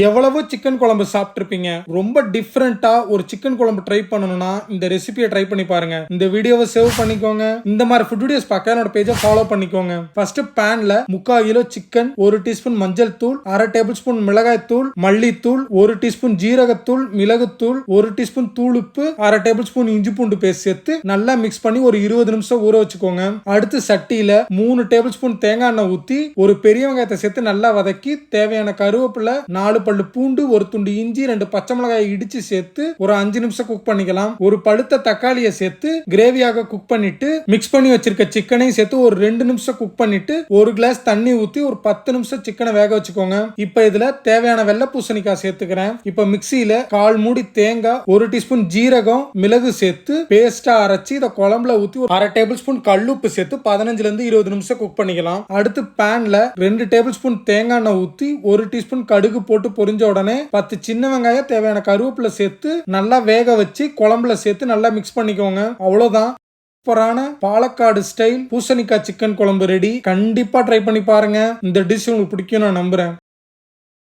எவ்வளவோ சிக்கன் குழம்பு சாப்பிட்டுருப்பீங்க. ரொம்ப டிஃப்ரெண்டா ஒரு சிக்கன் குழம்பு ட்ரை பண்ணணும்னா இந்த ரெசிபியை ட்ரை பண்ணி பாருங்க. இந்த வீடியோவை சேவ் பண்ணிக்கோங்க. இந்த மாதிரி ஃபுட் வீடியோஸ் பார்க்க என்னோட பேஜை ஃபாலோ பண்ணிக்கோங்க. ஃபர்ஸ்ட் பேன்ல 3/4 கிலோ சிக்கன், 1 டீஸ்பூன் மஞ்சள் தூள், 1/2 டேபிள் ஸ்பூன் மிளகாய் தூள், மல்லித்தூள், 1 டீஸ்பூன் ஜீரகத்தூள், மிளகுத்தூள், 1 டீஸ்பூன் தூளுப்பு, 1/2 டேபிள் ஸ்பூன் இஞ்சி பூண்டு பேஸ்ட் சேர்த்து நல்லா மிக்ஸ் பண்ணி ஒரு 20 நிமிஷம் ஊற வச்சுக்கோங்க. அடுத்து சட்டியில 3 டேபிள் ஸ்பூன் தேங்காய் எண்ணெய் ஊத்தி ஒரு பெரிய வெங்காயத்தை சேர்த்து நல்லா வதக்கி தேவையான கருவேப்பிலை, 4 பல்லு பூண்டு, 1 துண்டு இஞ்சி, 2 பச்சை மிளகாய் இடிச்சு சேர்த்து ஒரு 5 நிமிஷம் குக் பண்ணிக்கலாம். ஒரு பழுத்த தக்காளியை சேர்த்து கிரேவியாக குக் பண்ணிட்டு மிக்ஸ் பண்ணி வச்சிருக்க சிக்கனையும் சேர்த்து ஒரு 2 நிமிஷம் குக் பண்ணிட்டு ஒரு கிளாஸ் தண்ணி ஊத்தி ஒரு 10 நிமிஷம் சிக்கனை வேக வச்சுக்கோங்க. இப்ப இதுல தேவையான வெள்ளை பூசணிக்காய் சேர்த்துக்கிறேன். இப்ப மிக்சியில 1/4 மூடி தேங்காய், 1 டீஸ்பூன் ஜீரகம், மிளகு சேர்த்து பேஸ்டா அரைச்சி இத குழம்புல ஊத்தி ஒரு 1/2 டேபிள் ஸ்பூன் கல்லுப்பு சேர்த்து 15 இருந்து 20 நிமிஷம் குக் பண்ணிக்கலாம். அடுத்து பேன்ல 2 டேபிள் ஸ்பூன் தேங்காய் எண்ணெய் ஊத்தி 1 டீஸ்பூன் கடுகு போட்டு பொரிஞ்ச உடனே 10 சின்ன வெங்காயம், தேவையான கருவேப்பிலை சேர்த்து நல்லா வேக வச்சு குழம்புல சேர்த்து நல்லா மிக்ஸ் பண்ணிக்கோங்க. அவ்வளவுதான். சூப்பரான பாலக்காடு ஸ்டைல் பூசணிக்காய் சிக்கன் குழம்பு ரெடி. கண்டிப்பா ட்ரை பண்ணி பாருங்க. இந்த டிஷ் உங்களுக்கு பிடிக்கும் நான் நம்புறேன்.